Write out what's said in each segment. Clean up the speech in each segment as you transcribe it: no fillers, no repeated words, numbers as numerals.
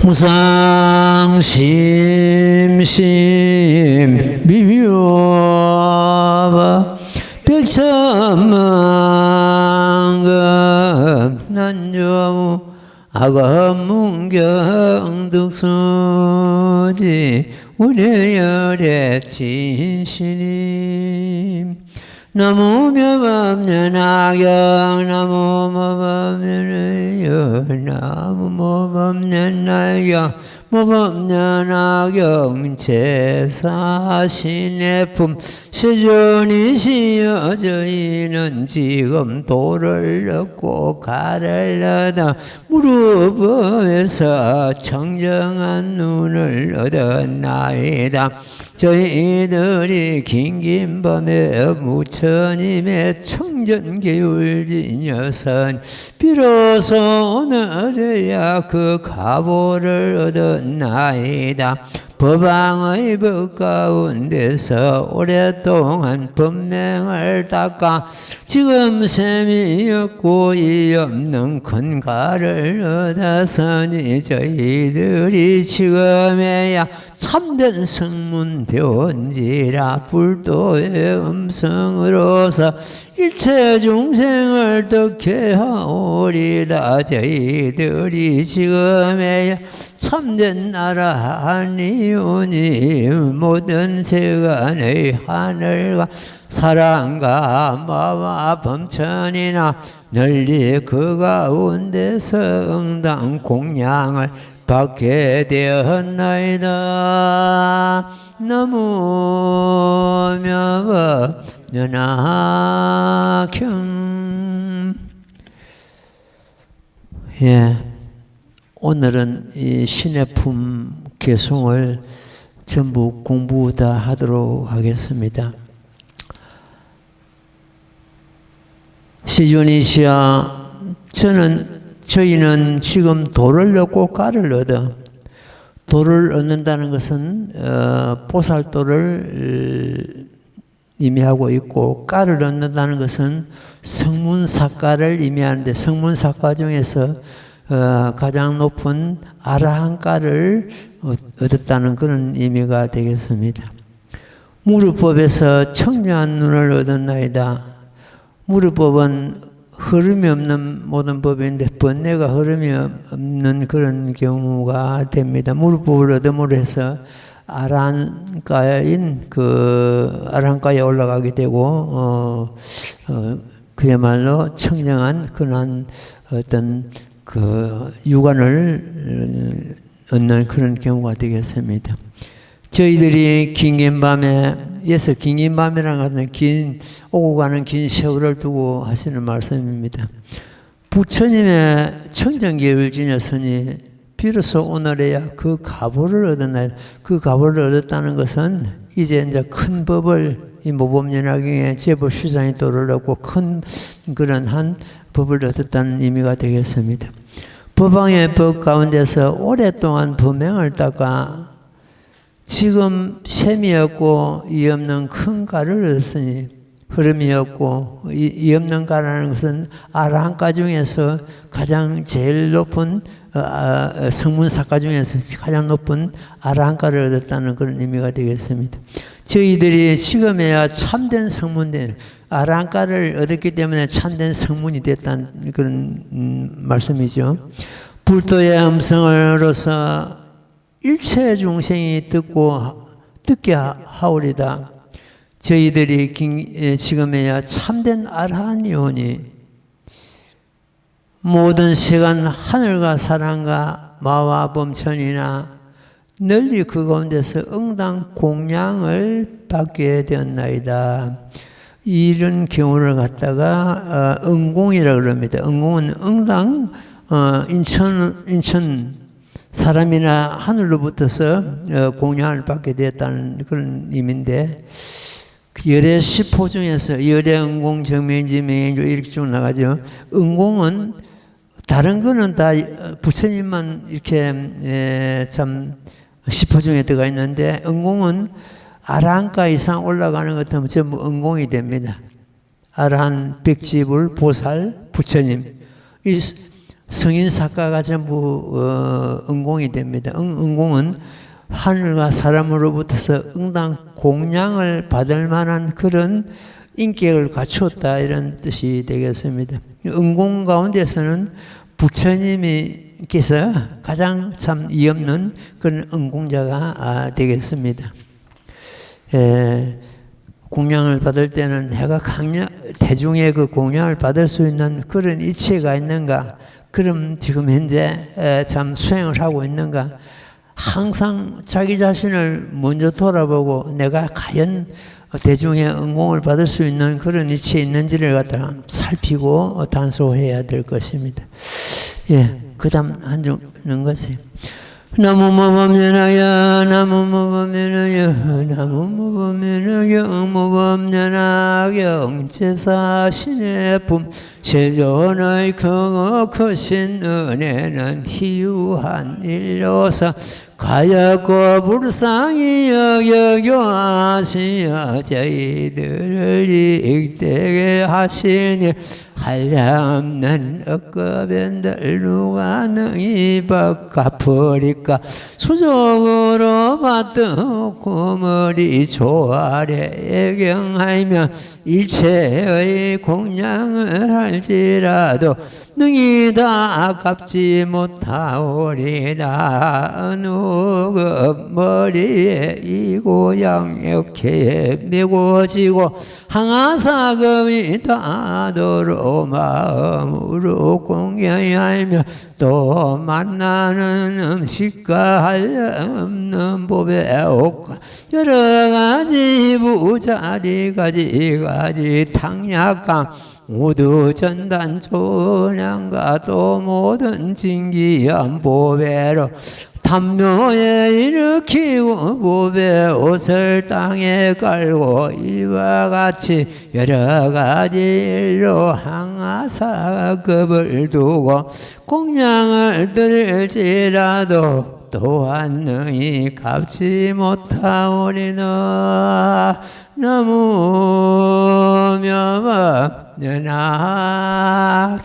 무상심심 미묘바 백천만급 난조무 악업문경득수지 우려열의 진실임 나무 묘법년 악영 나무 모법년 의연 나무 모법년 악영 모법년 악영 제사신의 품 시존이 시여 저희는 지금 돌을 얻고 가를 얻어 무릎에서 청정한 눈을 얻었나이다. 저희들이 긴긴 밤에 부처님의 청전계율진여선 비로소 오늘에야 그 가보를 얻었나이다. 법왕의 법 가운데서 오랫동안 법명을 닦아 지금 셈이 없고 이 없는 근가를 얻었으니 저희들이 지금에야 참된 성문 되온지라. 불도의 음성으로서 일체 중생을 덕해 하오리라. 저희들이 지금에야 참된 나라하니오니 모든 세간의 하늘과 사랑과 마와 범천이나 널리 그 가운데서 응당 공양을 받게 되었나이다. 너무 묘법 연악형. 예, 오늘은 이 신의 품 개송을 전부 공부 다 하도록 하겠습니다. 시존이시여, 저희는 지금 돌을 얻고 가를 얻어. 돌을 얻는다는 것은 보살도를 의미하고 있고, 가를 얻는다는 것은 성문사가를 의미하는데, 성문사가 중에서 가장 높은 아라한가를 얻었다는 그런 의미가 되겠습니다. 무르법에서 청정한 눈을 얻었나이다. 무르법은 흐름이 없는 모든 법인데 번뇌가 흐름이 없는 그런 경우가 됩니다. 무르법을 얻음으로 해서 아라한가인 그 아라한가에 올라가게 되고 그야말로 청정한 그런 어떤 그 유관을 얻는 그런 경우가 되겠습니다. 저희들이 긴긴 밤에, 예서 긴긴 밤이라는 것은 오고 가는 긴 세월을 두고 하시는 말씀입니다. 부처님의 청정계율 지녔으니 비로소 오늘에야 그 가보를 얻었나이다. 그 가보를 얻었다는 것은 이제 큰 법을, 이 모범연화경에 제법수상의 도를 얻고 큰 그런 한 법을 얻었다는 의미가 되겠습니다. 법왕의 법 가운데서 오랫동안 범행을 닦아 지금 셈이 없고 이 없는 큰 가를 얻었으니, 흐름이 없고 이 없는 가라는 것은 아라한가 중에서 가장 제일 높은 성문사가 중에서 가장 높은 아라한가를 얻었다는 그런 의미가 되겠습니다. 저희들이 지금에야 참된 성문된 아라한가를 얻었기 때문에 참된 성문이 됐다는 그런 말씀이죠. 불도의 음성으로서 일체 중생이 듣게 하오리다. 저희들이 지금에야 참된 아라한이오니 모든 세간 하늘과 사랑과 마와 범천이나 널리 그 가운데서 응당 공양을 받게 되었나이다. 이런 경우를 갖다가 응공이라고 그럽니다. 응공은 응당 인천 사람이나 하늘로부터서 공양을 받게 되었다는 그런 의미인데, 열의 10호 중에서 열의 응공, 정명지, 명행조 이렇게 쭉 나가죠. 응공은 다른 거는 다 부처님만 이렇게 참 10호 중에 들어가 있는데, 응공은 아라한가 이상 올라가는 것 같으면 전부 응공이 됩니다. 아라한, 백지불, 보살, 부처님. 이 성인사과가 전부 응공이 됩니다. 응공은 하늘과 사람으로부터서 응당 공양을 받을 만한 그런 인격을 갖추었다 이런 뜻이 되겠습니다. 응공 가운데서는 부처님께서 가장 참 이없는 그런 응공자가 되겠습니다. 공양을 받을 때는 내가 대중의 그 공양을 받을 수 있는 그런 이치가 있는가? 그럼 지금 현재 참 수행을 하고 있는가? 항상 자기 자신을 먼저 돌아보고 내가 과연 대중의 응공을 받을 수 있는 그런 이치에 있는지를 갖다가 살피고 단속해야 될 것입니다. 예, 그 다음 하는 것이 나무무법면하여 나무무법면하여 나무무법면하여 무법면하 경제사 신의 품 세존의 크신 은혜는 희유한 일로서 가얗고 불쌍히 여겨하시어 저희들을 익되게 하시니 한량없는 억겁엔들 누가 능히 갚으리까 수족으로 받든 고머리 조아래 애경하며 일체의 공양을 할지라도 능히 다 갚지 못하오리라. 어느 그 머리에 이고 양육해 메고지고 항아사금이 다도록 마음으로 공경하며 또 만나는 음식과 한없는 법에 옥과 여러가지 부자리 가지 탕약감 모두 전단 조량과 또 모든 진기한 보배로 탐묘에 일으키고 보배 옷을 땅에 깔고 이와 같이 여러 가지 일로 항아사급을 두고 공양을 드릴지라도 또한 능히 갚지 못하오리나.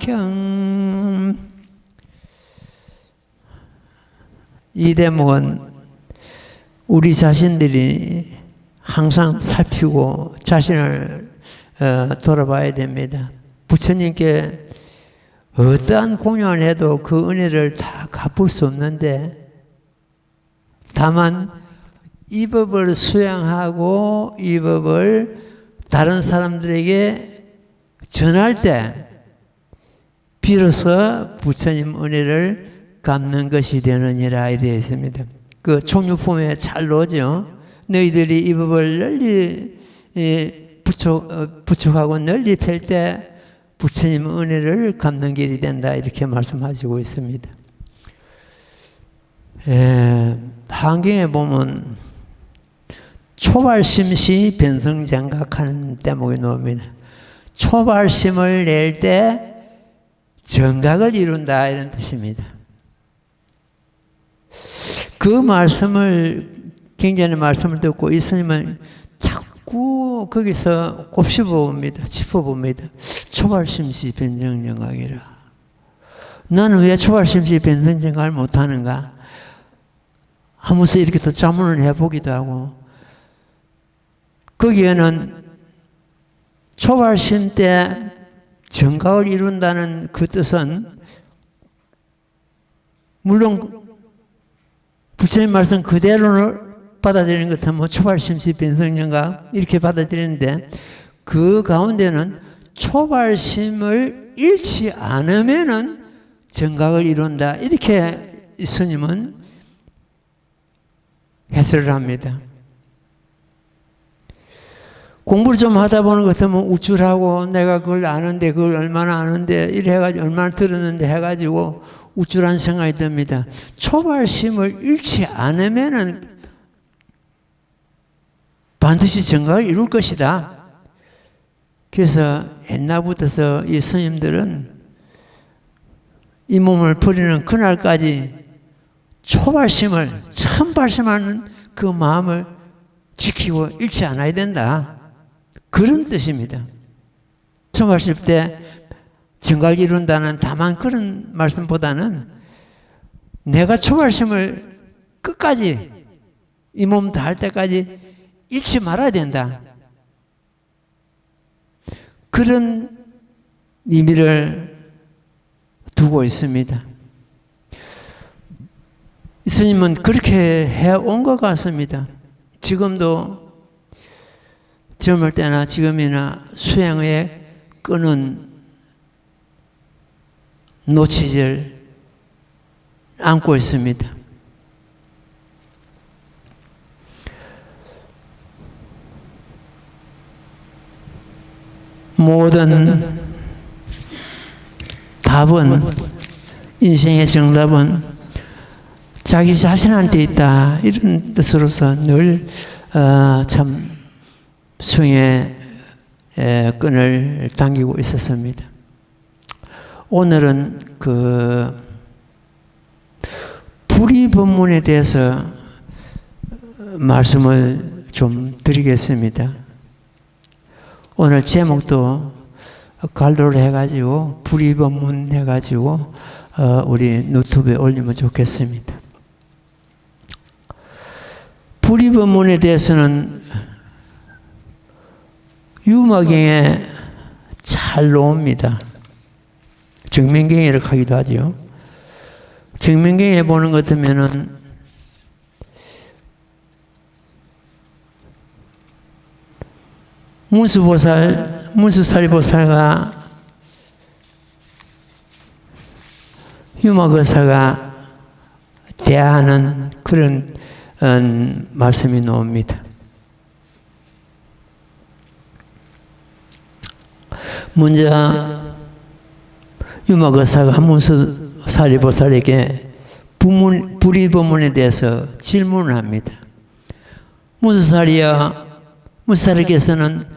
나무묘법연하경. 이 대목은 우리 자신들이 항상 살피고 자신을 돌아봐야 됩니다. 부처님께 어떠한 공양을 해도 그 은혜를 다 갚을 수 없는데 다만 이 법을 수양하고 이 법을 다른 사람들에게 전할 때 비로소 부처님 은혜를 갚는 것이 되느니라 이되어 있습니다. 그 총유품에 잘 나오죠. 너희들이 이 법을 널리 부축하고 널리 펼 때 부처님 은혜를 갚는 길이 된다 이렇게 말씀하시고 있습니다. 한경에 보면 초발심시 변성정각하는 대목이 나옵니다. 초발심을 낼 때 정각을 이룬다 이런 뜻입니다. 그 말씀을 굉장히 말씀을 듣고 이 스님은 자꾸 거기서 곱씹어봅니다. 짚어봅니다. 초발심시 변성정각이라. 나는 왜 초발심시 변성정각을 못하는가? 하면서 이렇게 또 자문을 해보기도 하고 거기에는 초발심 때 정각을 이룬다는 그 뜻은 물론 부처님 말씀 그대로 받아들이는 것 같으면 초발심시 변성정각 이렇게 받아들이는데 그 가운데는 초발심을 잃지 않으면은 정각을 이룬다 이렇게 스님은 해설을 합니다. 공부를 좀 하다 보는 것 같으면 우쭐하고 내가 그걸 아는데 그걸 얼마나 아는데 이래가지고 얼마나 들었는데 해가지고 우쭐한 생각이 듭니다. 초발심을 잃지 않으면은 반드시 정각을 이룰 것이다. 그래서 옛날부터서 이 스님들은 이 몸을 버리는 그날까지 초발심을 처음 발심하는 그 마음을 지키고 잃지 않아야 된다. 그런 뜻입니다. 처음 발심 때 정갈 이룬다는 다만 그런 말씀보다는 내가 초발심을 끝까지 이 몸 다할 때까지 잃지 말아야 된다. 그런 의미를 두고 있습니다. 스님은 그렇게 해온 것 같습니다. 지금도 젊을 때나 지금이나 수행에 끈은 놓치질 않고 있습니다. 모든 답은, 인생의 정답은 자기 자신한테 있다. 이런 뜻으로서 늘 참 수행의 끈을 당기고 있었습니다. 오늘은 그 불의법문에 대해서 말씀을 좀 드리겠습니다. 오늘 제목도 갈도를 해가지고 불의법문 해가지고 우리 유튜브에 올리면 좋겠습니다. 불의법문에 대해서는 유머경에 잘 나옵니다. 정면경에를 하기도 하죠. 정면경에 보는 것 같으면은 문수살보살과 유머거사가 대하는 그런 말씀이 나옵니다. 먼저 유머거사가 문수살보살에게 불의법문에 대해서 질문을 합니다. 문수살께서는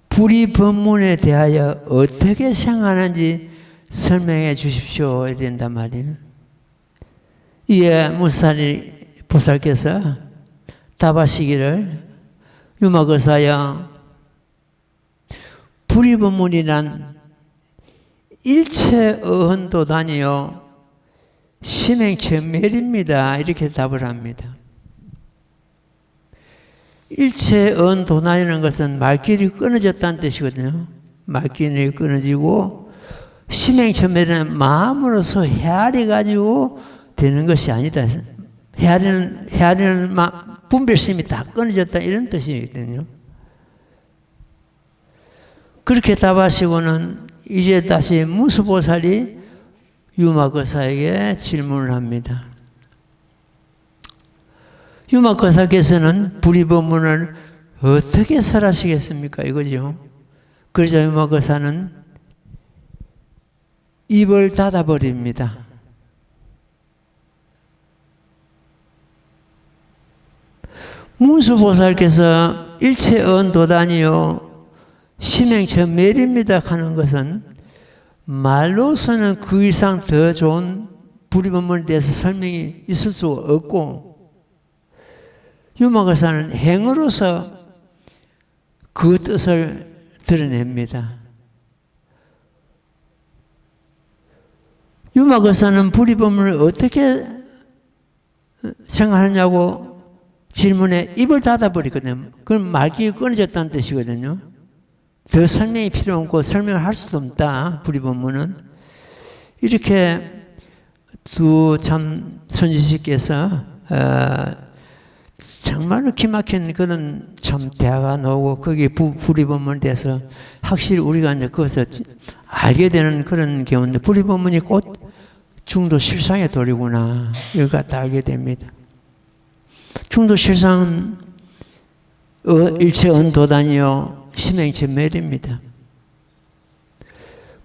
불의법문에 대하여 어떻게 생각하는지 설명해 주십시오. 이래야 된단 말이에요. 이에 문수살보살께서 답하시기를, 유머거사여, 불의법문이란 일체어헌도단이요 심행천멸입니다. 이렇게 답을 합니다. 일체언도난이라는 것은 말길이 끊어졌다는 뜻이거든요. 말길이 끊어지고 심행천멸은 마음으로서 헤아려 가지고 되는 것이 아니다. 헤아리는 분별심이 다 끊어졌다 이런 뜻이거든요. 그렇게 답하시고는 이제 다시 문수보살이 유머거사에게 질문을 합니다. 유머거사께서는 불의법문을 어떻게 설하시겠습니까? 이거죠. 그러자 유머거사는 입을 닫아버립니다. 문수보살께서 일체언도단이요 심행천멸입니다 하는 것은 말로서는 그 이상 더 좋은 불의법문에 대해서 설명이 있을 수 없고, 유머거사는 행으로서 그 뜻을 드러냅니다. 유머거사는 불의법문을 어떻게 생각하느냐고 질문에 입을 닫아버리거든요. 그건 말귀가 끊어졌다는 뜻이거든요. 더 설명이 필요 없고 설명을 할 수도 없다. 불의법문은. 이렇게 두 참 선지식께서 정말로 기막힌 그런 참 대화가 나오고 거기에 불의법문에 대해서 확실히 우리가 이제 그것을 알게 되는 그런 경우인데, 불의법문이 곧 중도실상의 도리구나 이걸 갖다 알게 됩니다. 중도실상은 일체언도단이요 심행천멸입니다.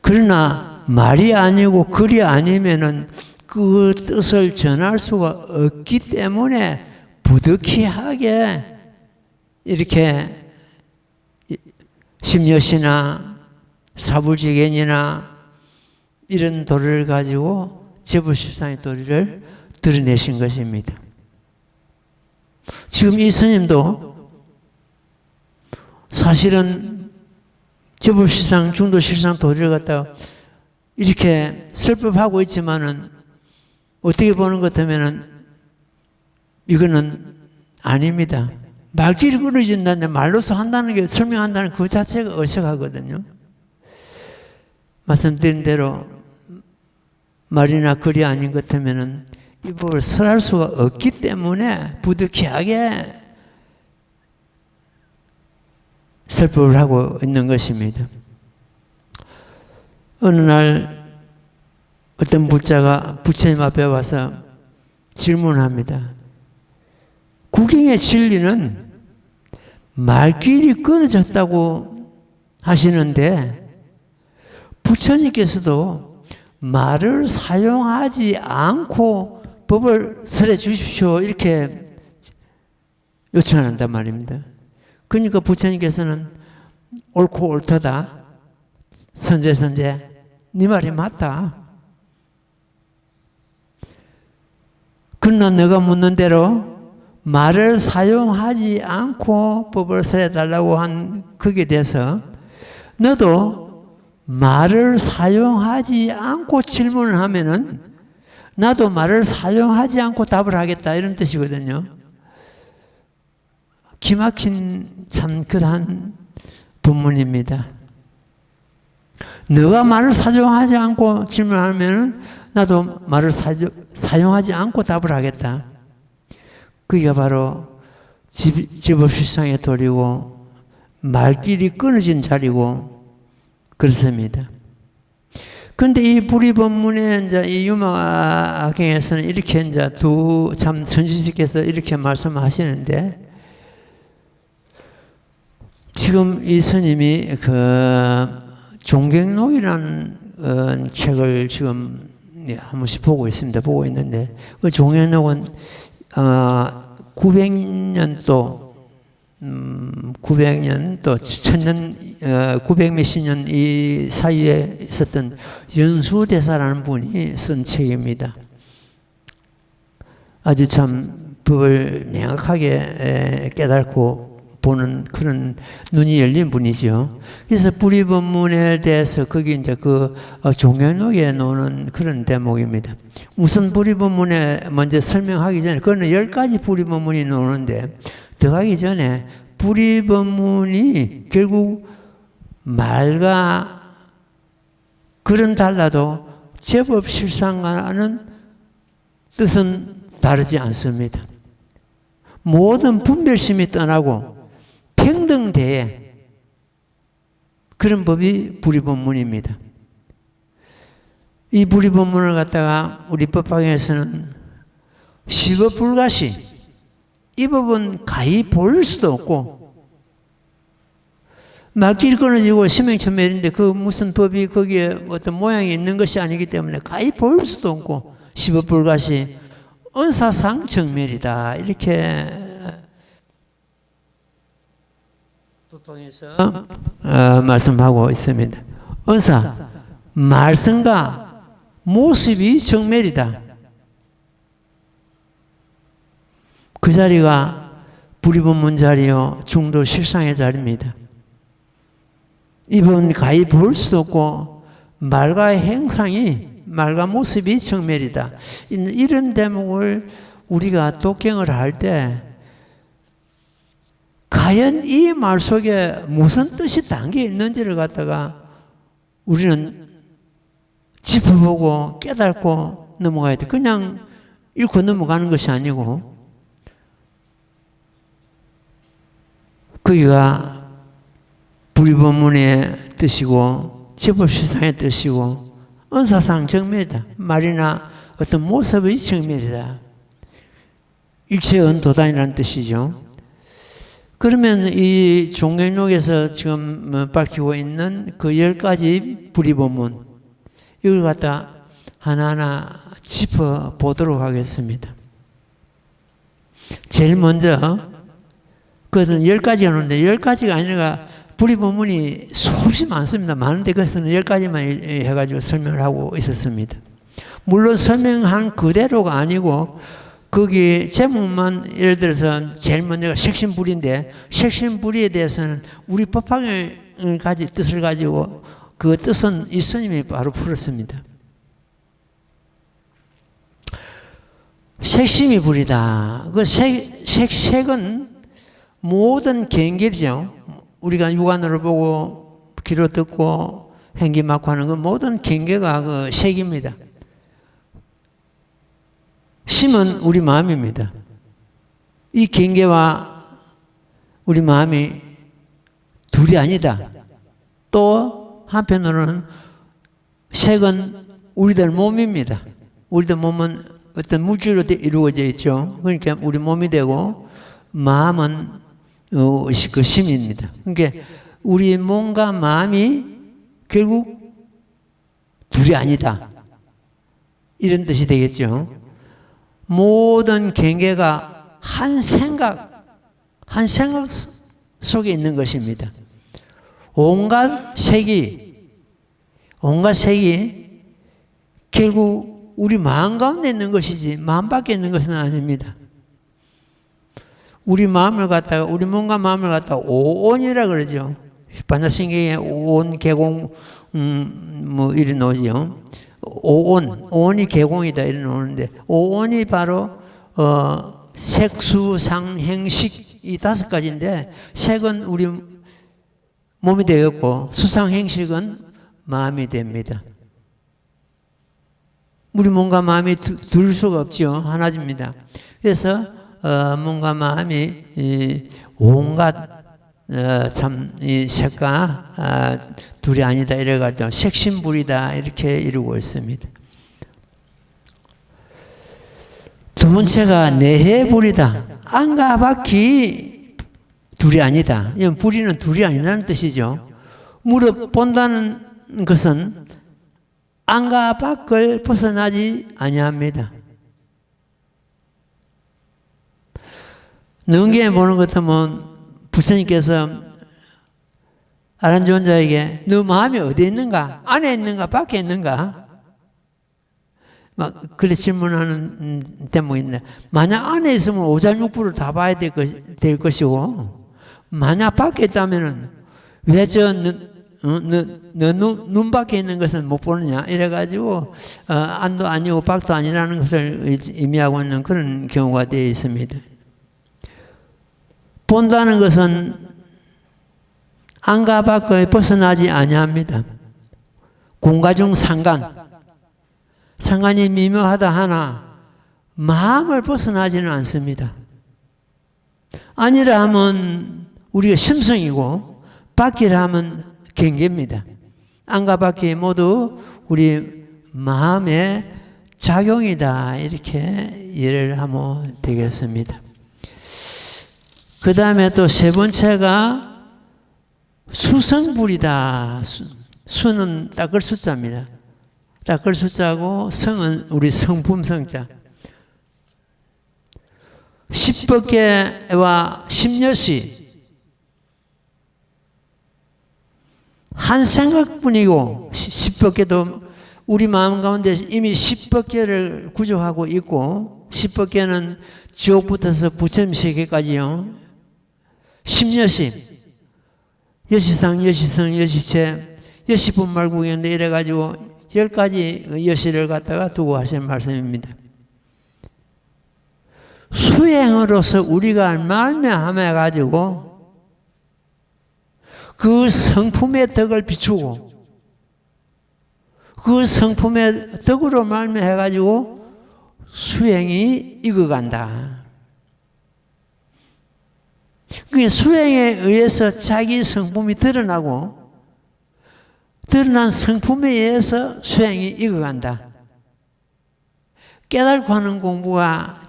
그러나 말이 아니고 글이 아니면은 그 뜻을 전할 수가 없기 때문에 부득이하게 이렇게 심여시나 사불지견이나 이런 도리를 가지고 제불십상의 도리를 드러내신 것입니다. 지금 이 스님도 사실은 제불실상, 중도실상 도리를 갖다가 이렇게 설법하고 있지만은 어떻게 보는 것 같으면은 이거는 아닙니다. 말길이 끊어진다는데 말로서 한다는 게 설명한다는 그 자체가 어색하거든요. 말씀드린 대로 말이나 글이 아닌 것 같으면은 이 법을 설할 수가 없기 때문에 부득이하게 설법을 하고 있는 것입니다. 어느 날 어떤 부자가 부처님 앞에 와서 질문합니다. 구경의 진리는 말길이 끊어졌다고 하시는데 부처님께서도 말을 사용하지 않고 법을 설해 주십시오 이렇게 요청한단 말입니다. 그러니까 부처님께서는 옳고 옳다다. 선제 네 말이 맞다. 그러나 내가 묻는 대로 말을 사용하지 않고 법을 설해달라고 한 거기에 대해서 너도 말을 사용하지 않고 질문을 하면은 나도 말을 사용하지 않고 답을 하겠다 이런 뜻이거든요. 기막힌 참 그러한 본문입니다. 너가 말을 사용하지 않고 질문하면은 나도 말을 사용하지 않고 답을 하겠다. 그게 바로 집업실상의 도리고 말길이 끊어진 자리고 그렇습니다. 그런데 이 불의법문의 이제 이 유마경에서는 이렇게 이제 참 선지식께서 이렇게 말씀하시는데 지금 이 스님이 그 종경록이라는 책을 지금 한 번씩 보고 있습니다. 보고 있는데 그 종경록은 900년도 900년도 1000년 900몇십 년 이 사이에 있었던 연수대사라는 분이 쓴 책입니다. 아주 참 법을 명확하게 깨닫고 보는 그런 눈이 열린 분이죠. 그래서 불의법문에 대해서 거기 이제 그 종경록에 나오는 그런 대목입니다. 우선 불의법문에 먼저 설명하기 전에 그거는 10가지 불의법문이 나오는데 들어가기 전에 불의법문이 결국 말과 글은 달라도 제법실상과는 뜻은 다르지 않습니다. 모든 분별심이 떠나고 평등대에 그런 법이 불의법문입니다. 이 불의법문을 갖다가 우리 법학에서는 시법불가시 이 법은 가히 볼 수도 없고 말길 끊어지고 심행천멸인데 그 무슨 법이 거기에 어떤 모양이 있는 것이 아니기 때문에 가히 볼 수도 없고 시법불가시 은사상 정멸이다 이렇게 법학에서 말씀하고 있습니다. 은사 말씀과 모습이 정멸이다. 그 자리가 불의법문 자리요 중도 실상의 자리입니다. 이 법은 가히 볼 수도 없고 말과 행상이 말과 모습이 정멸이다. 이런 대목을 우리가 독경을 할 때 과연 이 말 속에 무슨 뜻이 담겨 있는지를 갖다가 우리는 짚어보고 깨닫고 넘어가야 돼. 그냥 읽고 넘어가는 것이 아니고 거기가 불의법문의 뜻이고 제법실상의 뜻이고 은사상 정멸이다. 말이나 어떤 모습의 정멸이다. 일체언도단이라는 뜻이죠. 그러면 이 종경록에서 지금 밝히고 있는 그 10가지 불의법문 이걸 갖다 하나하나 짚어보도록 하겠습니다. 제일 먼저 그것은 10가지가 나오는데 10가지가 아니라 불의법문이 수없이 많습니다. 많은데 그것은 10가지만 해가지고 설명을 하고 있었습니다. 물론 설명한 그대로가 아니고 거기 제목만 예를 들어서 제일 먼저가 색신불인데 색신불에 대해서는 우리 법학을 뜻을 가지고 그 뜻은 이 스님이 바로 풀었습니다. 색심이 불이다. 그 색은 모든 경계죠. 우리가 육안으로 보고 귀로 듣고 행기 맡고 하는 그 모든 경계가 그 색입니다. 심은 우리 마음입니다. 이 경계와 우리 마음이 둘이 아니다. 또 한편으로는 색은 우리들 몸입니다. 우리들 몸은 어떤 물질로 이루어져 있죠. 그러니까 우리 몸이 되고 마음은 그 심입니다. 그러니까 우리 몸과 마음이 결국 둘이 아니다. 이런 뜻이 되겠죠. 모든 경계가 한 생각 속에 있는 것입니다. 온갖 색이 결국 우리 마음 가운데 있는 것이지 마음 밖에 있는 것은 아닙니다. 우리 몸과 마음을 갖다가 오온이라 그러죠. 반야신경에 오온, 개공, 이리 나오죠. 오온이 개공이다 이리 나오는데, 오온이 바로 색수상 행식 이 5가지인데, 색은 우리 몸이 되었고 수상 행식은 마음이 됩니다. 우리 몸과 마음이 둘 수가 없죠. 하나입니다. 그래서 몸과 마음이 온갖 이 색과 둘이 아니다 이래가지고 색심불이다 이렇게 이루고 있습니다. 두 번째가 내해불이다. 안과 밖이 둘이 아니다. 이건 불이는 둘이 아니라는 뜻이죠. 무릇 본다는 것은 안과 밖을 벗어나지 아니합니다. 능계에 보는 것 같으면 부처님께서 아란존자에게 너 마음이 어디에 있는가? 안에 있는가? 밖에 있는가? 막 그래 질문하는 대목이 있네. 만약 안에 있으면 오장육부를 다 봐야 될 것이고, 만약 밖에 있다면은 왜 눈 밖에 있는 것은 못 보느냐? 이래가지고 안도 아니고 밖도 아니라는 것을 의미하고 있는 그런 경우가 되어 있습니다. 본다는 것은 안과 밖을 벗어나지 아니합니다. 공과중 상관이 미묘하다 하나 마음을 벗어나지는 않습니다. 안이라 하면 우리가 심성이고 밖이라 하면 경계입니다. 안과 밖이 모두 우리 마음의 작용이다 이렇게 이해를 하면 되겠습니다. 그 다음에 또 세 번째가 수성불이다. 수는 닦을 숫자입니다. 닦을 숫자고 성은 우리 성품 성자. 십법계와 십여시 한 생각뿐이고, 십법계도 우리 마음 가운데 이미 십법계를 구조하고 있고, 십법계는 지옥부터서 부처님 세계까지요. 십여시, 여시상, 여시성, 여시체, 여시분말구경인데 이래가지고 10가지 여시를 갖다가 두고 하신 말씀입니다. 수행으로서 우리가 말미암아가지고 그 성품의 덕을 비추고 그 성품의 덕으로 말미암아가지고 수행이 익어간다. 그 수행에 의해서 자기 성품이 드러나고 드러난 성품에 의해서 수행이 익어간다. 깨달고 하는 공부가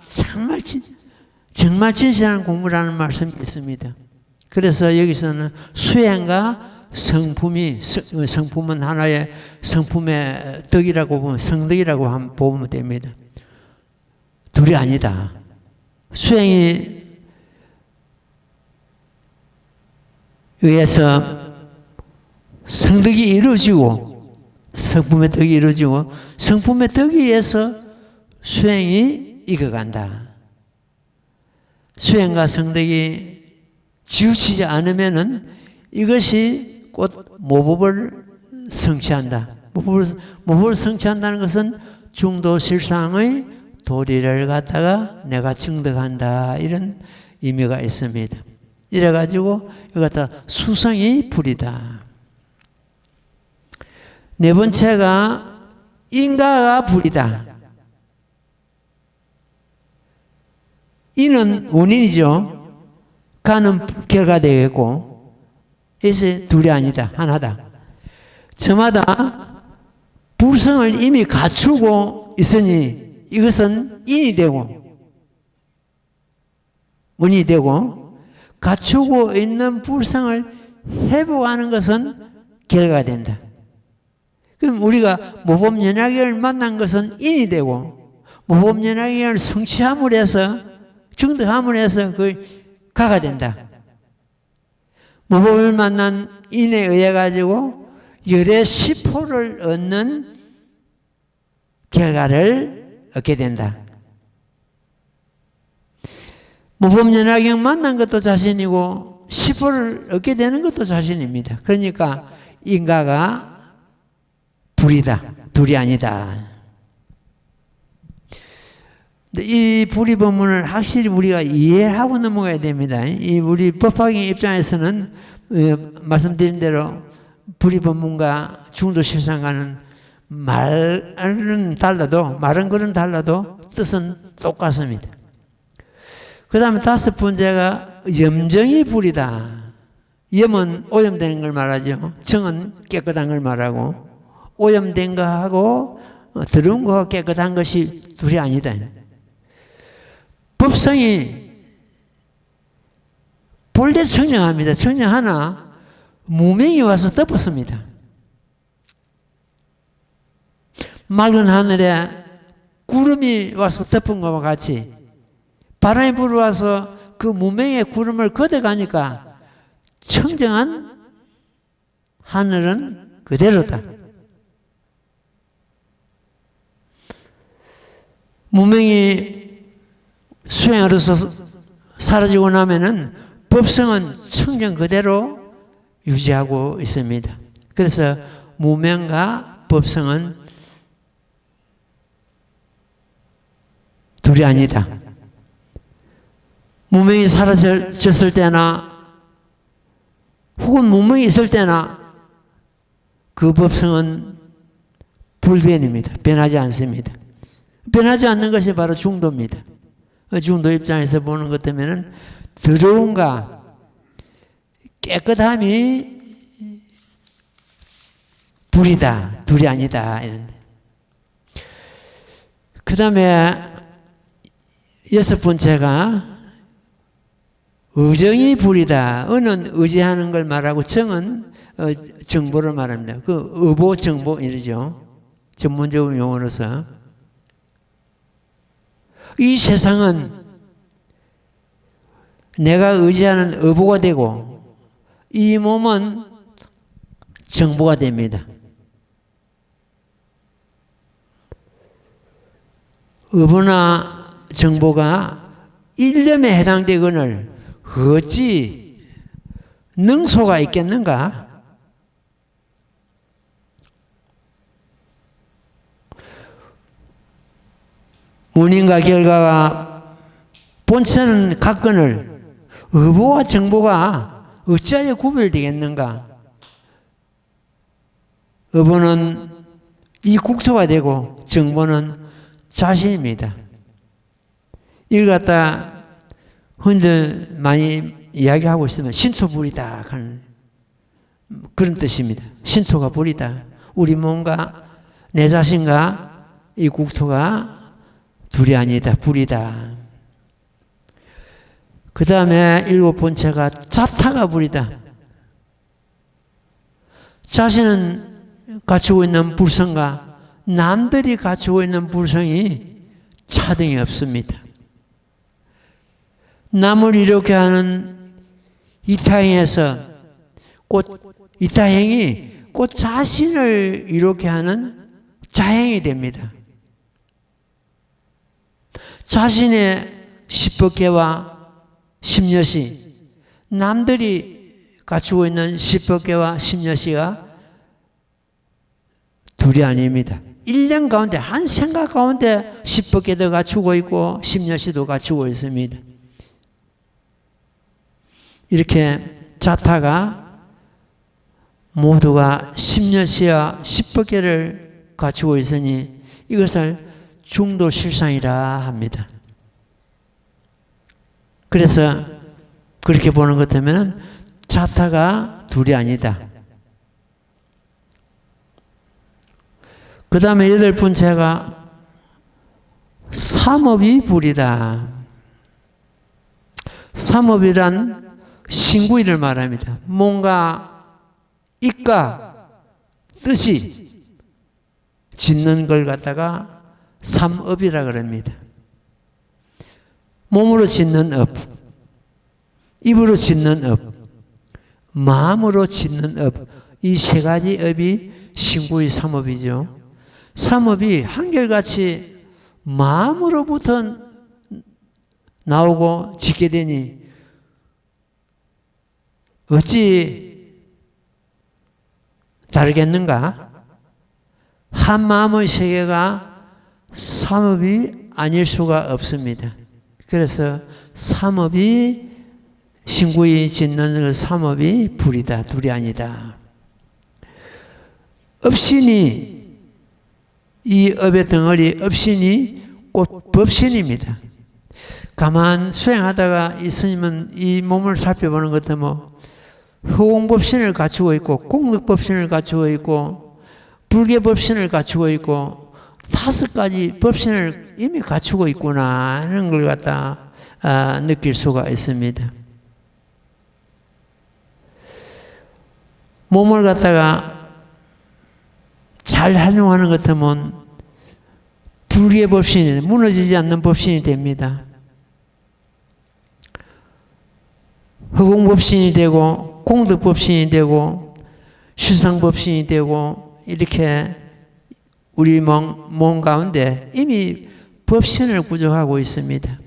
정말 진실한 공부라는 말씀이 있습니다. 그래서 여기서는 수행과 성품은 하나의 성품의 덕이라고 보면, 성덕이라고 보면 됩니다. 둘이 아니다. 수행이 의해서 성덕이 이루어지고, 성품의 덕이 이루어지고, 성품의 덕에 의해서 수행이 익어간다. 수행과 성덕이 지우치지 않으면은 이것이 곧 모법을 성취한다. 모법을 성취한다는 것은 중도실상의 도리를 갖다가 내가 증득한다. 이런 의미가 있습니다. 이래가지고 이거 갖다 수성이 불이다. 네 번째가 인가가 불이다. 이는 원인이죠. 가는 결과 되겠고, 그래서 둘이 아니다. 하나다. 저마다 불성을 이미 갖추고 있으니 이것은 인이 되고, 원인이 되고, 갖추고 있는 불성을 회복하는 것은 결과가 된다. 그럼 우리가 모범연약을 만난 것은 인이 되고, 모범연약을 성취함을 해서, 증득함을 해서 그 가가 된다. 모범을 만난 인에 의해 가지고 열의 시포를 얻는 결과를 얻게 된다. 모범연약을 만난 것도 자신이고 시포를 얻게 되는 것도 자신입니다. 그러니까 인가가 불이다. 둘이 아니다. 이 불의법문을 확실히 우리가 이해하고 넘어가야 됩니다. 이 우리 법학의 입장에서는 말씀드린 대로 불의법문과 중도실상과는 말은 달라도 말은 달라도 뜻은 똑같습니다. 그 다음에 다섯 번째가 염정이 불이다. 염은 오염되는 걸 말하죠. 정은 깨끗한 걸 말하고 오염된 거하고 더러운 거하고 깨끗한 것이 둘이 아니다. 법성이 본래 청정합니다. 청정하나 무명이 와서 덮었습니다. 맑은 하늘에 구름이 와서 덮은 것과 같이 바람이 불어와서 그 무명의 구름을 걷어가니까 청정한 하늘은 그대로다. 무명이 수행으로서 사라지고 나면은 법성은 청정 그대로 유지하고 있습니다. 그래서 무명과 법성은 둘이 아니다. 무명이 사라졌을 때나 혹은 무명이 있을 때나 그 법성은 불변입니다. 변하지 않습니다. 변하지 않는 것이 바로 중도입니다. 중도 입장에서 보는 것 때문에는 더러움과 깨끗함이 불이다. 둘이 아니다. 이런데. 그 다음에 여섯 번째가 의정이 불이다. 의는 의지하는 걸 말하고 정은 정보를 말합니다. 그 의보, 정보 이러죠. 전문적인 용어로서. 이 세상은 내가 의지하는 의보가 되고 이 몸은 정보가 됩니다. 의보나 정보가 일념에 해당되거늘 어찌 능소가 있겠는가? 원인과 결과가 본체는 같거늘 의보와 정보가 어찌하여 구별되겠는가? 의보는 이 국토가 되고 정보는 자신입니다. 이걸 갖다 흔들 많이 이야기하고 있으면 신토불이다 하는 그런 뜻입니다. 신토가 불이다. 우리 몸과 내 자신과 이 국토가 둘이 아니다. 불이다. 그 다음에 일곱 번째가 자타가 불이다. 자신은 갖추고 있는 불성과 남들이 갖추고 있는 불성이 차등이 없습니다. 남을 이렇게 하는 이타행에서 이타행이 곧 자신을 이렇게 하는 자행이 됩니다. 자신의 십법계와 십여시, 남들이 갖추고 있는 십법계와 십여시가 둘이 아닙니다. 1년 가운데 한 생각 가운데 10법계 더 갖추고 있고 10녀시도 갖추고 있습니다. 이렇게 자타가 모두가 10녀시와 10법계를 갖추고 있으니 이것을 중도실상이라 합니다. 그래서 그렇게 보는 것 같으면 자타가 둘이 아니다. 그 다음에 8번째가 삼업이 불이다. 삼업이란 신구일을 말합니다. 뭔가 이가 뜻이 짓는 걸 갖다가 삼업이라 그럽니다. 몸으로 짓는 업, 입으로 짓는 업, 마음으로 짓는 업, 이 세 가지 업이 신구의 삼업이죠. 삼업이 한결같이 마음으로부터 나오고 짓게 되니 어찌 다르겠는가? 한 마음의 세계가 삼업이 아닐 수가 없습니다. 그래서 삼업이 신구이 짓는 그 삼업이 불이다. 둘이 아니다. 업신이 이 업의 덩어리 업신이 곧 법신입니다. 가만 수행하다가 이 스님은 이 몸을 살펴보는 것 같으면 뭐 허공법신을 갖추고 있고 공덕법신을 갖추고 있고 불계법신을 갖추고 있고 5가지 법신을 이미 갖추고 있구나 하는 걸 갖다 느낄 수가 있습니다. 몸을 갖다가 잘 활용하는 것 같으면 불기의 법신이 무너지지 않는 법신이 됩니다. 허공법신이 되고 공덕법신이 되고 실상법신이 되고 이렇게 우리 몸 가운데 이미 법신을 구조하고 있습니다.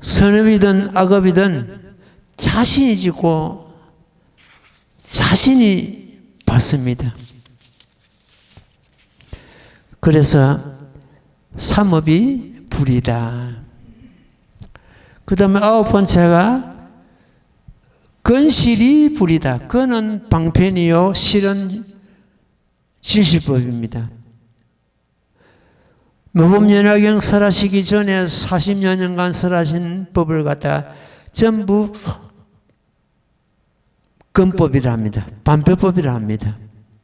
선업이든 악업이든 자신이 짓고 자신이 받습니다. 그래서 삼업이 불이다. 그 다음에 9번째가 건실이 불이다. 건은 방편이요 실은 진실법입니다. 모범연화경 설하시기 전에 40여 년간 설하신 법을 갖다 전부 건법이라 합니다. 반표법이라 합니다.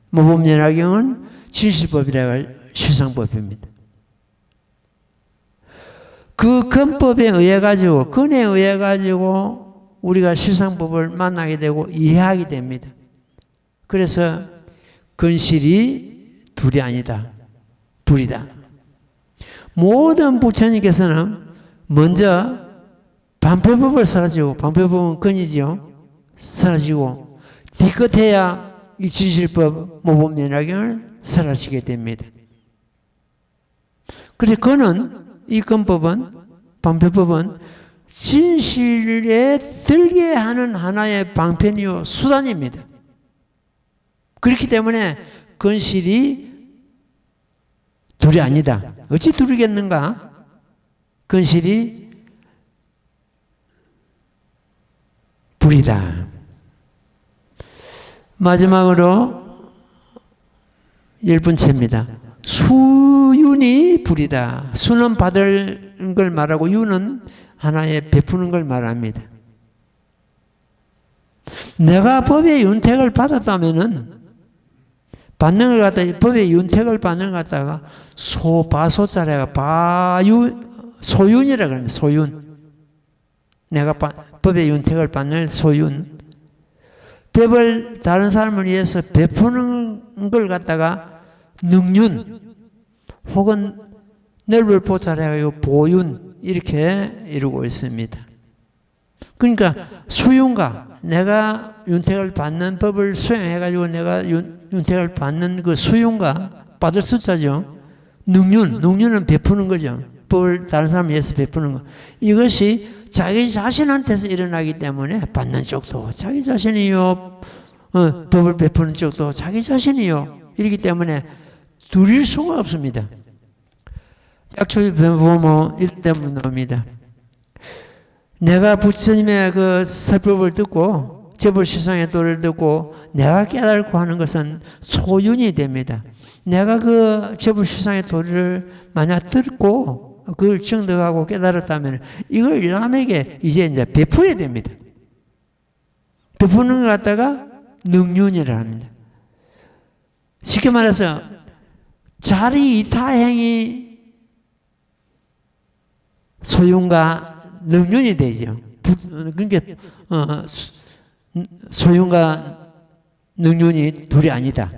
모범연화경은 진실법이라 실상법입니다. 그 건법에 의해 가지고 건에 의해 가지고 우리가 실상법을 만나게 되고 이해하게 됩니다. 그래서 건실이 둘이 아니다. 불이다. 모든 부처님께서는 먼저 반표법을 설하시고 반표법은 건이지요. 설하시고 뒤끝에야 이 진실법 모범연화경을 설하시게 됩니다. 그래서 건은 이 건법은 반표법은 진실에 들게 하는 하나의 방편이요 수단입니다. 그렇기 때문에 건실이 둘이 아니다. 어찌 둘이겠는가? 건실이 불이다. 마지막으로 10번째입니다. 수윤이 불이다. 수는 받을 걸 말하고 윤은 하나의 베푸는 걸 말합니다. 내가 법의 윤택을 받았다면은 받는 걸 갖다가 법의 윤택을 받는 걸 갖다가 바소자래가 소윤이라 그러는데 소윤. 내가 법의 윤택을 받는 소윤. 법을 다른 사람을 위해서 베푸는 걸 갖다가 능윤 혹은 넓을 보자래가 보윤 이렇게 이루고 있습니다. 그러니까 수윤과 내가 윤택을 받는 법을 수행해가지고 내가 윤택을 받는 그 수윤과 받을 숫자죠. 능윤은 베푸는 거죠. 법을 다른 사람 위해서 베푸는 거. 이것이 자기 자신한테서 일어나기 때문에 받는 쪽도 자기 자신이요 법을 베푸는 쪽도 자기 자신이요. 이렇기 때문에 누릴 수가 없습니다. 약초의 변부모 이런 때문에 나옵니다. 내가 부처님의 그 설법을 듣고 재불시상의 도를 듣고 내가 깨달고 하는 것은 소윤이 됩니다. 내가 그 재불시상의 도를 만약 듣고 그걸 증득하고 깨달았다면 이걸 남에게 이제 베풀어야 됩니다. 베푸는 걸 갖다가 능륜이라 합니다. 쉽게 말해서 자리이타행이 소윤과 능륜이 되죠. 그러니까 소윤과 능륜이 둘이 아니다.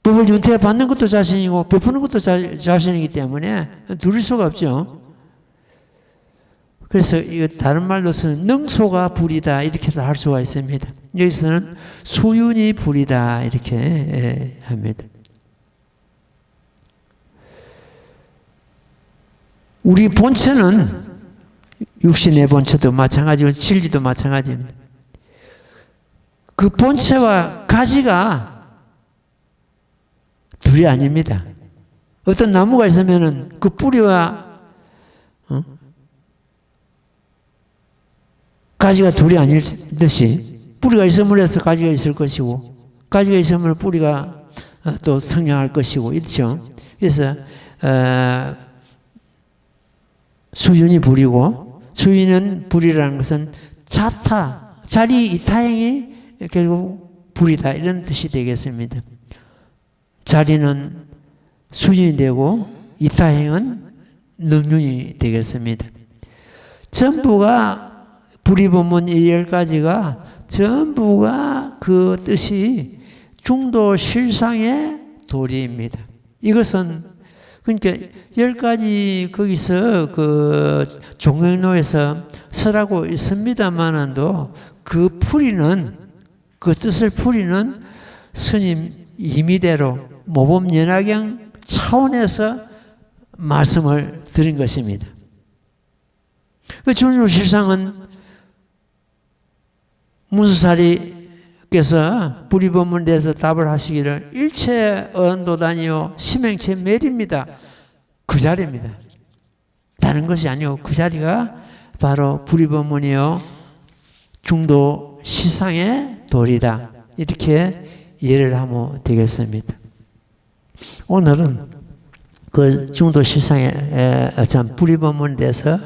법을 윤태 받는 것도 자신이고 베푸는 것도 자신이기 때문에 둘일 수가 없죠. 그래서 이거 다른 말로서는 능소가 불이다 이렇게도 할 수가 있습니다. 여기서는 소윤이 불이다 이렇게 합니다. 우리 본체는 육신의 본체도 마찬가지고 진리도 마찬가지입니다. 그 본체와 가지가 둘이 아닙니다. 어떤 나무가 있으면은 그 뿌리와 가지가 둘이 아니듯이 뿌리가 있으면 해서 가지가 있을 것이고 가지가 있으면 뿌리가 또 성장할 것이고 있죠. 그래서 수윤이 불이고 수윤은 불이라는 것은 자리 이타행이 결국 불이다 이런 뜻이 되겠습니다. 자리는 수윤이 되고 이타행은 능륜이 되겠습니다. 전부가 불이법문 이 10가지가 전부가 그 뜻이 중도 실상의 도리입니다. 이것은 그러니까 10가지 거기서 그 종횡로에서 설하고 있습니다만도 그 풀이는 그 뜻을 풀이는 스님 임의대로 모범연화경 차원에서 말씀을 드린 것입니다. 그 중도 실상은 문수사리께서 불이법문에 대해서 답을 하시기를 일체 언도단이요 심행체 멸입니다. 그 자리입니다. 다른 것이 아니고 그 자리가 바로 불이법문이요 중도 시상의 도리다. 이렇게 이해를 하면 되겠습니다. 오늘은 그 중도 시상의 불이법문에 대해서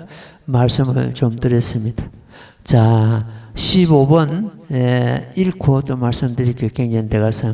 말씀을 좀 드렸습니다. 자, 15번 읽고 또 말씀드릴게요. 경전대가서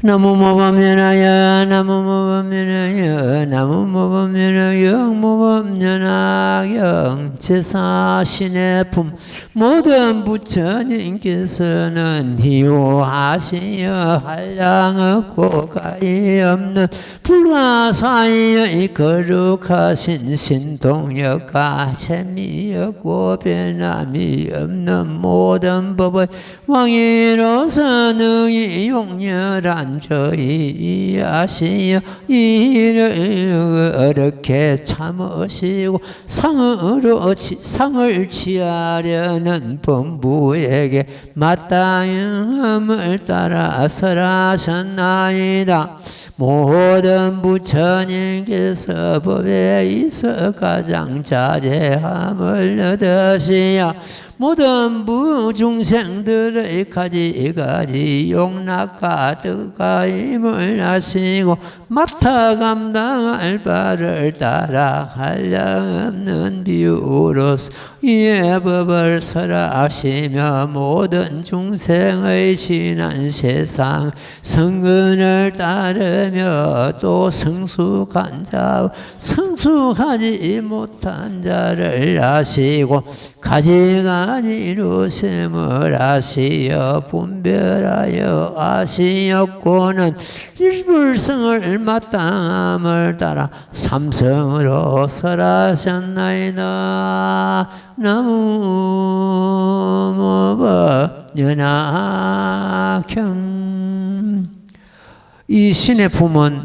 나무모범연하여 나무모범연하여 나무모범연하여 무범연하여 제사신의 품 모든 부처님께서는 희호하시어 한량없고 가히 없는 불가사의 거룩하신 신동력과 재미없고 변함이 없는 모든 법의 왕이로서 능히 용렬한 저희 아시어 이를 어렵게 참으시고 상을 취하려는 범부에게 마땅함을 따라 설하셨나이다. 모든 부처님께서 법에 있어 가장 자제함을 얻으시어 모든 부중생들의 가지가지 용납과 뜻가임을 하시고 맡아 감당할 바를 따라 한량없는 비유로서 이의 법을 설하시며 모든 중생의 지난 세상 성근을 따르며 또 성숙한 자와 성숙하지 못한 자를 하시고 가지가지로 셈을 하시어 분별하여 하시었고는 일불성을 마땅함을 따라 삼성으로 설하셨나이다. 나무모법연화경. 이 신의 품은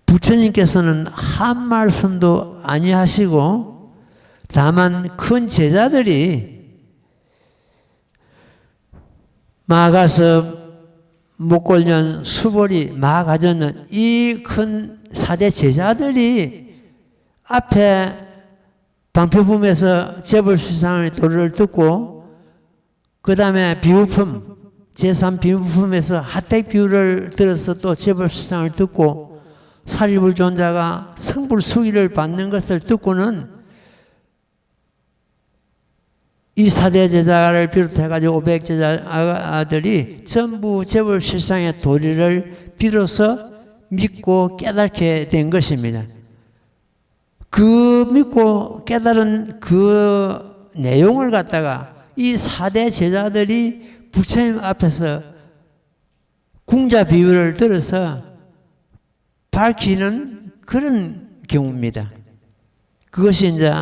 부처님께서는 한 말씀도 아니하시고 다만 큰 제자들이 마가섭, 목골년, 수보리, 마가전은 이 큰 4대 제자들이 앞에 방패품에서 재벌실상의 도를 듣고 그 다음에 비유품, 제3비유품에서 핫택 비유를 들어서 또 재벌실상을 듣고 사리불존자가 성불수기를 받는 것을 듣고는 이 4대 제자를 비롯해가지고 500제자들이 전부 재벌실상의 도리를 비로소 믿고 깨닫게 된 것입니다. 그 믿고 깨달은 그 내용을 갖다가 이 4대 제자들이 부처님 앞에서 궁자 비유를 들어서 밝히는 그런 경우입니다. 그것이 이제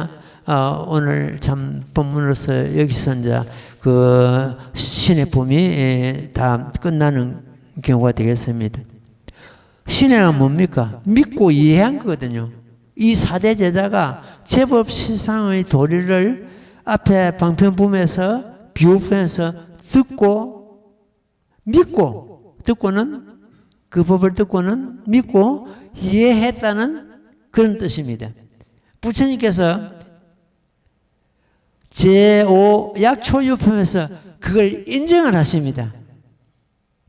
오늘 참 본문으로서 여기서 이제 그 신의 봄이 다 끝나는 경우가 되겠습니다. 신의는 뭡니까? 믿고 이해한 거거든요. 이 4대 제자가 제법 실상의 도리를 앞에 방편품에서 비유품에서 듣고 믿고 듣고는 그 법을 듣고는 믿고 이해했다는 그런 뜻입니다. 부처님께서 제5 약초유품에서 그걸 인정을 하십니다.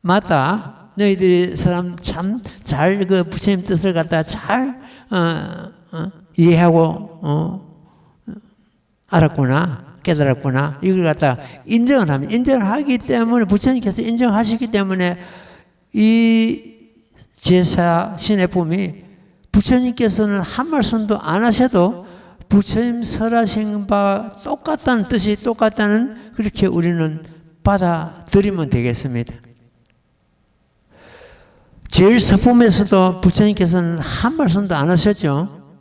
맞다. 너희들이 사람 참 잘 그 부처님 뜻을 갖다 잘 이해하고 알았구나, 깨달았구나. 이걸 갖다 인정을 합니다. 인정을 하기 때문에 부처님께서 인정하시기 때문에 이 제사 신의 봄이 부처님께서는 한 말씀도 안 하셔도 부처님 설하신 바 똑같다는 뜻이 똑같다는 그렇게 우리는 받아들이면 되겠습니다. 제일 서품에서도 부처님께서는 한 말씀도 안 하셨죠.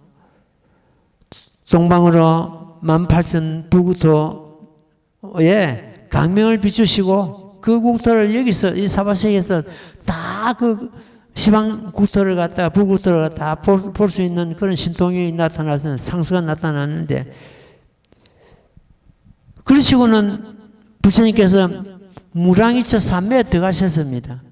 동방으로 18,000 불국토에 강명을 비추시고 그 국토를 여기서 이 사바세계에서 다 그 시방 국토를 갖다가 불국토를 갖다가 볼 수 있는 그런 신통이 나타나서 상수가 나타났는데 그러시고는 부처님께서 무량이처 삼매에 들어가셨습니다.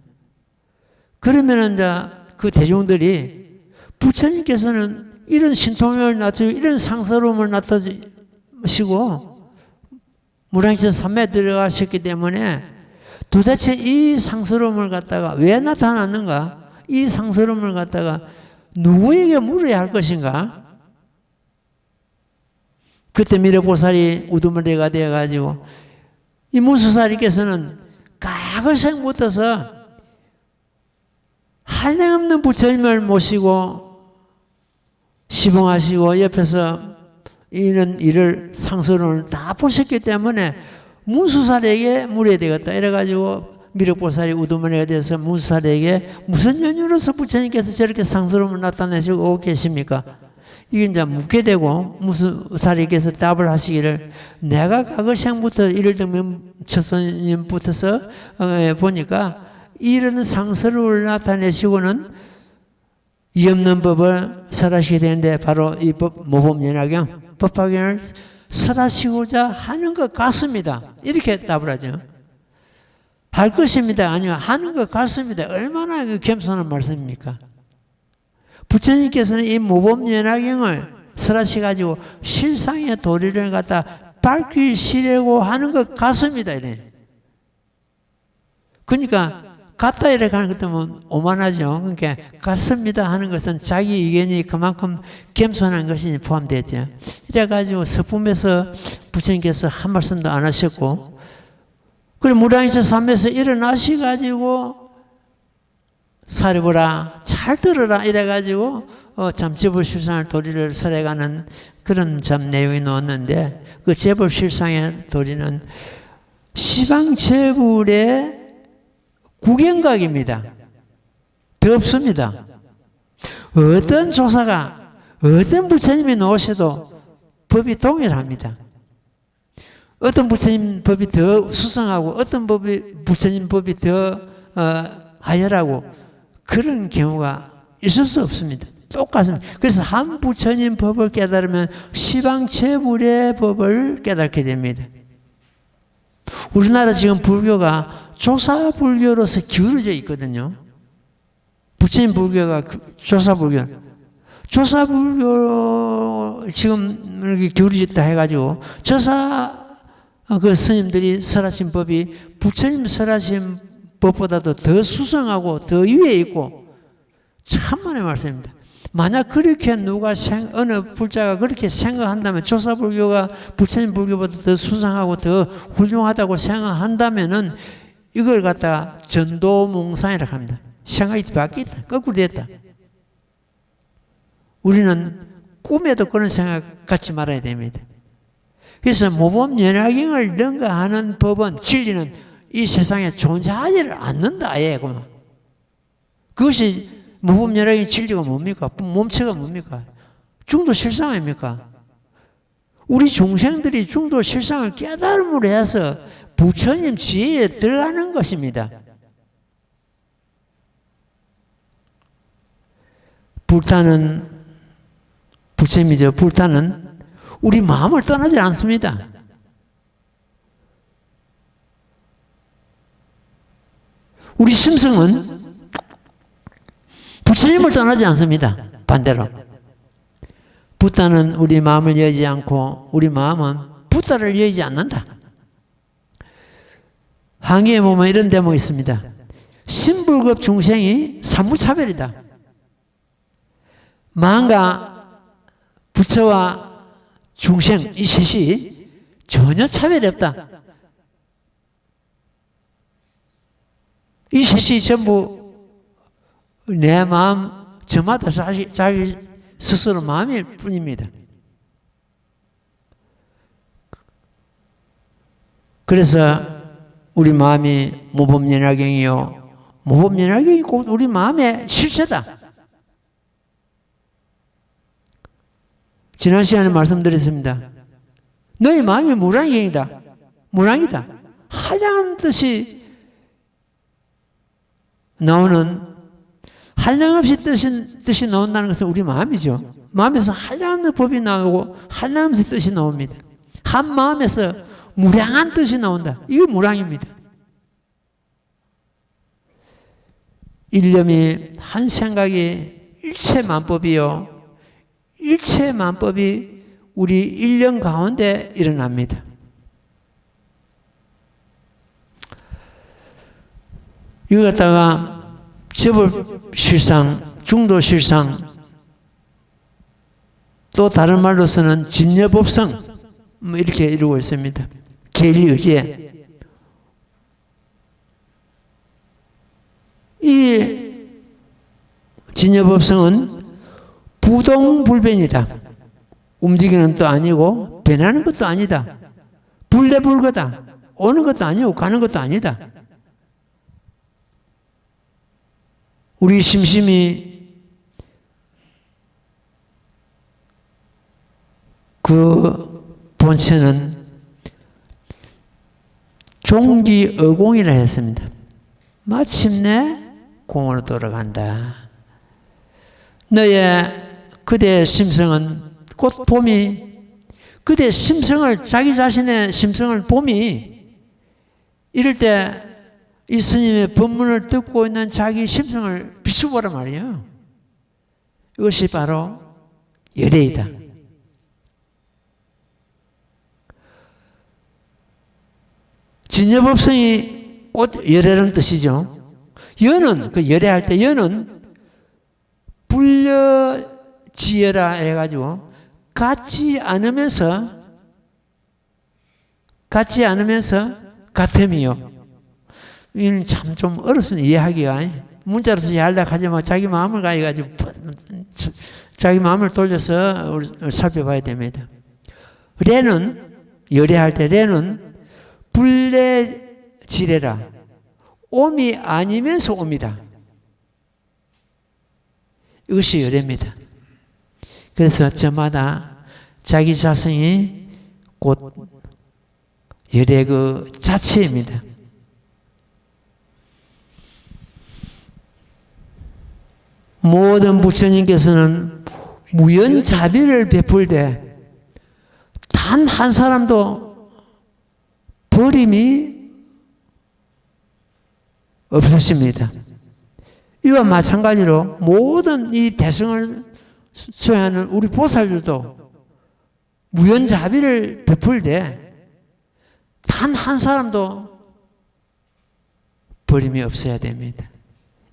그러면은 이제 그 대중들이 부처님께서는 이런 신통을 나타내고 이런 상서로움을 나타내시고 무량이처 삼매에 들어가셨기 때문에 도대체 이 상서로움을 갖다가 왜 나타났는가? 이 상서로움을 갖다가 누구에게 물어야 할 것인가? 그때 미륵보살이 우두머리가 되어가지고 이 무수사리께서는 가글생부터서 한량없는 부처님을 모시고 시봉하시고 옆에서 이런 일을 상서로움을 다 보셨기 때문에 무수사리에게 물어야 되겠다. 이래가지고 미륵보살이 우두머리가 돼서 무수사리에게 무슨 연유로서 부처님께서 저렇게 상서로움을 나타내시고 계십니까? 이게 이제 묻게 되고 무수사리께서 답을 하시기를 내가 과거생부터 이를 들면 첫손님부터서 보니까 이런 상서로움을 나타내시고는 이 없는 법을 설하시게 되는데 바로 이 법, 모범연화경, 법화경을 설하시고자 하는 것 같습니다. 이렇게 답을 하죠. 할 것입니다. 아니요. 하는 것 같습니다. 얼마나 겸손한 말씀입니까? 부처님께서는 이 모범연화경을 설하셔가지고 실상의 도리를 갖다 밝히시려고 하는 것 같습니다. 이래. 그러니까 같다 이렇게 하는 것도 오만하죠. 그러니까 같습니다 하는 것은 자기 의견이 그만큼 겸손한 것이 포함되죠. 이래가지고 서품에서 부처님께서 한 말씀도 안 하셨고 그리고 무량이처 삼매에서 일어나셔가지고 사리보라 잘 들어라 이래가지고 참 재벌실상의 도리를 설해가는 그런 참 내용이 나왔는데 그 재벌실상의 도리는 시방재불의 구경각입니다. 더 없습니다. 어떤 조사가 어떤 부처님이 나오셔도 법이 동일합니다. 어떤 부처님 법이 더 수상하고 어떤 부처님 법이 더 하열하고 그런 경우가 있을 수 없습니다. 똑같습니다. 그래서 한 부처님 법을 깨달으면 시방재불의 법을 깨닫게 됩니다. 우리나라 지금 불교가 조사불교로서 기울어져 있거든요. 부처님 불교가 조사불교. 조사불교 지금 이렇게 기울어졌다 해가지고 그 스님들이 설하신 법이 부처님 설하신 법보다도 더 수성하고 더 위에 있고 참만의 말씀입니다. 만약 그렇게 어느 불자가 그렇게 생각한다면 조사불교가 부처님 불교보다 더 수상하고 더 훌륭하다고 생각한다면은 이걸 갖다가 전도몽상이라고 합니다. 생각이 바뀌었다. 거꾸로 됐다. 우리는 꿈에도 그런 생각 갖지 말아야 됩니다. 그래서 모범연화경을 능가하는 법은 진리는 이 세상에 존재하지를 않는다. 아예. 그것이 모범연화경 진리가 뭡니까? 몸체가 뭡니까? 중도실상 아닙니까? 우리 중생들이 중도실상을 깨달음으로 해서 부처님 지혜에 들어가는 것입니다. 불타는 부처님이죠. 불타는 우리 마음을 떠나지 않습니다. 우리 심성은 부처님을 떠나지 않습니다. 반대로. 붓다는 우리 마음을 여지 않고 우리 마음은 붓다를 여지 않는다. 항해에 보면 이런 대목이 있습니다. 신불급 중생이 삼무차별이다. 만가 부처와 중생 이 셋이 전혀 차별이 없다. 이 셋이 전부 내 마음 저마다 자기 스스로 마음일 뿐입니다. 그래서 우리 마음이 모범연화경이요. 모범연화경이 곧 우리 마음의 실체다. 지난 시간에 말씀드렸습니다. 너희 마음이 무량경이다. 무량이다. 한량한 뜻이 나오는 한량없이 뜻이 나온다는 것은 우리 마음이죠. 마음에서 한량한 법이 나오고 한량없이 뜻이 나옵니다. 한 마음에서 무량한 뜻이 나온다. 이게 무량입니다. 일념이 한 생각이 일체만법이요. 일체만법이 우리 일념 가운데 일어납니다. 이거 갖다가 제법실상, 중도실상, 또 다른 말로서는 진여법성 이렇게 이루고 있습니다. 제1의제. 이 진여법성은 부동불변이다. 움직이는 것도 아니고 변하는 것도 아니다. 불대불거다. 오는 것도 아니고 가는 것도 아니다. 우리 심심이 그 본체는 종기어공이라 했습니다. 마침내 공으로 돌아간다. 그대의 심성은 곧 봄이 그대의 심성을 자기 자신의 심성을 봄이 이럴 때 이 스님의 법문을 듣고 있는 자기 심성을 비추보라 말이에요. 이것이 바로 열애이다. 진여법성이 곧 열애라는 뜻이죠. 여는 그 열애할 때 여는 불려지어라 해가지고 같지 않으면서 같음이요. 이는 참 좀 어렵습니다. 이해하기가. 문자로서 이해하려고 하지만 자기 마음을 가해가지고 자기 마음을 돌려서 살펴봐야 됩니다. 레는 열애할 때 레는 불내지래라. 옴이 아니면서 옴이다. 이것이 열애입니다. 그래서 저마다 자기 자성이 곧 열애 그 자체입니다. 모든 부처님께서는 무연자비를 베풀되 단 한 사람도 버림이 없으십니다. 이와 마찬가지로 모든 이 대승을 수행하는 우리 보살들도 무연자비를 베풀 때 단 한 사람도 버림이 없어야 됩니다.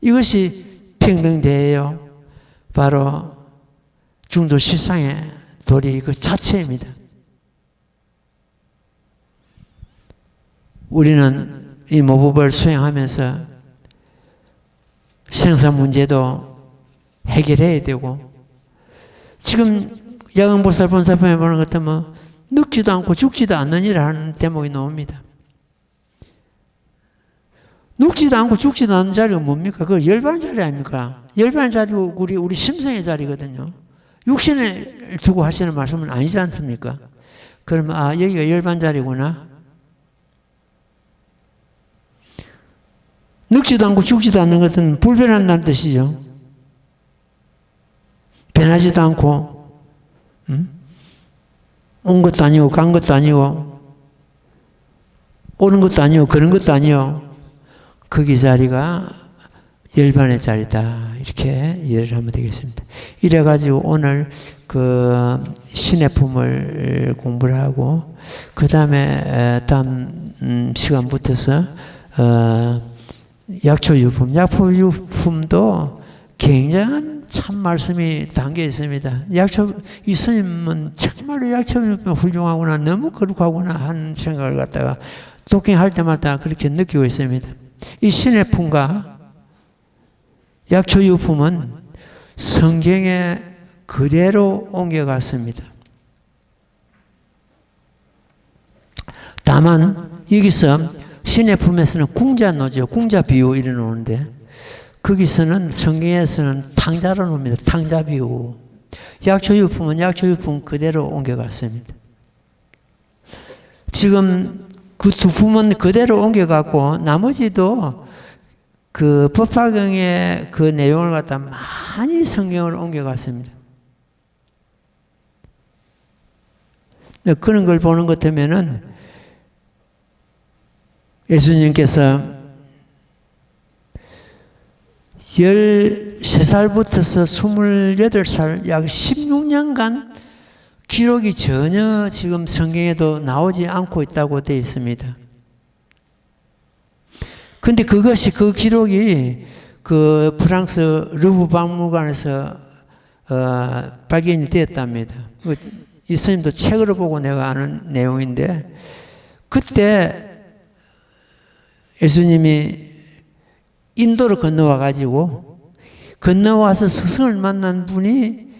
이것이 평등대예요. 바로 중도 실상의 도리 그 자체입니다. 우리는 이 모법을 수행하면서 생사 문제도 해결해야 되고, 지금 야광보살 본사품에 보는 것 같으면 늙지도 않고 죽지도 않느니라는 대목이 나옵니다. 늙지도 않고 죽지도 않는 자리가 뭡니까? 그 열반 자리 아닙니까? 열반 자리고 우리 심성의 자리거든요. 육신에 두고 하시는 말씀은 아니지 않습니까? 그러면 여기가 열반 자리구나. 늙지도 않고 죽지도 않는 것은 불변한다는 뜻이죠. 변하지도 않고, 온 것도 아니고 간 것도 아니고 오는 것도 아니고 그런 것도 아니요. 거기 자리가 열반의 자리다. 이렇게 이해를 하면 되겠습니다. 이래가지고 오늘 그 신의 품을 공부를 하고, 그 다음에 다음 시간부터서 약초유품, 약초유품도 굉장한 참 말씀이 담겨 있습니다. 이 스님은 정말로 약초유품 훌륭하구나, 너무 거룩하구나 하는 생각을 갖다가 독행할 때마다 그렇게 느끼고 있습니다. 이 신의 품과 약초유품은 성경에 그대로 옮겨갔습니다. 다만 여기서 신의 품에서는 궁자노죠. 궁자 비유 이래 놓는데, 거기서는 성경에서는 탕자로 놓습니다. 탕자 비유. 약초유품은 약초유품 그대로 옮겨갔습니다. 지금 그 두 품은 그대로 옮겨갔고, 나머지도 그 법화경의 그 내용을 갖다 많이 성경을 옮겨갔습니다. 그런 걸 보는 것 때문에는 예수님께서 13살부터서 28살 약 16년간 기록이 전혀 지금 성경에도 나오지 않고 있다고 되어 있습니다. 근데 그 기록이 그 프랑스 루브 박물관에서 발견이 되었답니다. 이 스님도 책으로 보고 내가 아는 내용인데, 그때 예수님이 인도로 건너와서 스승을 만난 분이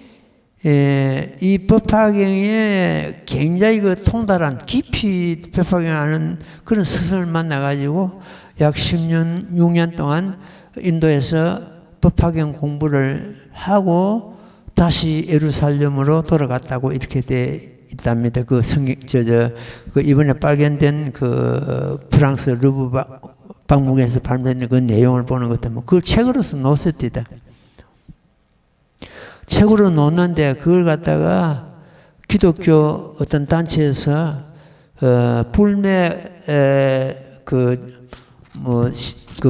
이 법화경에 굉장히 그 통달한 깊이 법화경을 아는 그런 스승을 만나가지고 약 16년 동안 인도에서 법화경 공부를 하고 다시 예루살렘으로 돌아갔다고 이렇게 돼 있답니다. 그 이번에 발견된 그 프랑스 루브 박물관에서 발견된 그 내용을 보는 것 때문에 그걸 책으로서 놓았습니다. 책으로 놓는데 그걸 갖다가 기독교 어떤 단체에서 불매 그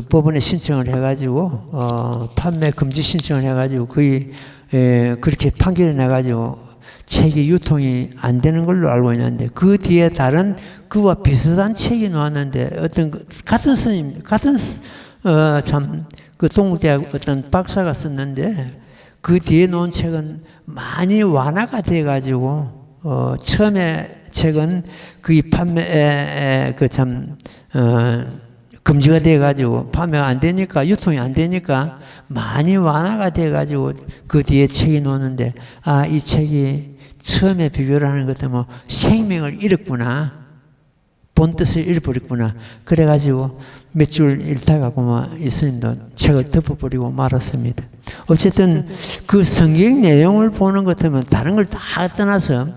법원에 신청을 해가지고 판매 금지 신청을 해가지고 거의 그렇게 판결을 내가지고 책이 유통이 안 되는 걸로 알고 있는데, 그 뒤에 다른 그와 비슷한 책이 나왔는데 어떤 같은 스님, 참 그 동국대학 어떤 박사가 썼는데, 그 뒤에 놓은 책은 많이 완화가 돼가지고 처음에 책은 그 판매 금지가 돼가지고 판매가 안 되니까, 유통이 안 되니까 많이 완화가 돼가지고 그 뒤에 책이 나오는데, 이 책이 처음에 비교를 하는 것 때문에 생명을 잃었구나, 본 뜻을 잃어버렸구나. 그래가지고 몇 줄 읽다가고 이 스님도 책을 덮어버리고 말았습니다. 어쨌든 그 성경 내용을 보는 것 때문에 다른 걸 다 떠나서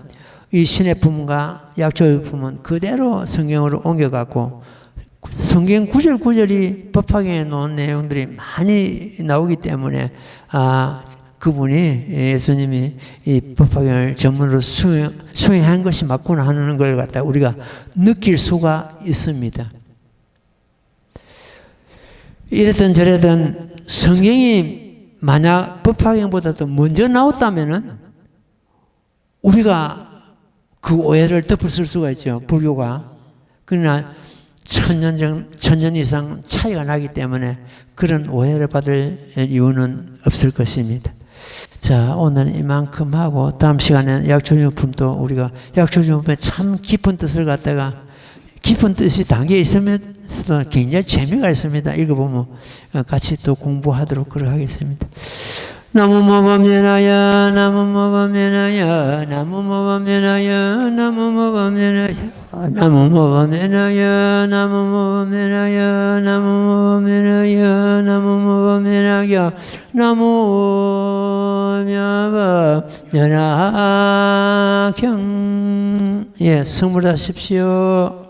이 신의 품과 약초의 품은 그대로 성경으로 옮겨갔고, 성경 구절구절이 법화경에 놓은 내용들이 많이 나오기 때문에 그분이 예수님이 이 법화경을 전문으로 수행한 것이 맞구나 하는 걸 갖다 우리가 느낄 수가 있습니다. 이랬든 저랬든 성경이 만약 법화경보다도 먼저 나왔다면은 우리가 그 오해를 덮었을 수가 있죠. 불교가. 그러나 천년 이상 차이가 나기 때문에 그런 오해를 받을 이유는 없을 것입니다. 자, 오늘 이만큼 하고 다음 시간에는 약초용품도 우리가 약초용품에 참 깊은 뜻을 갖다가 깊은 뜻이 담겨 있으면서도 굉장히 재미가 있습니다. 읽어보면 같이 또 공부하도록 그렇게 하겠습니다. 나무모범연하여 나무모범연하여 나무모범연하여 나무모범연하여 나무모범연하여 나무모범연하여 나무모범연하여 나무모범연하여 나무모범연하경 예, 성불하십시오.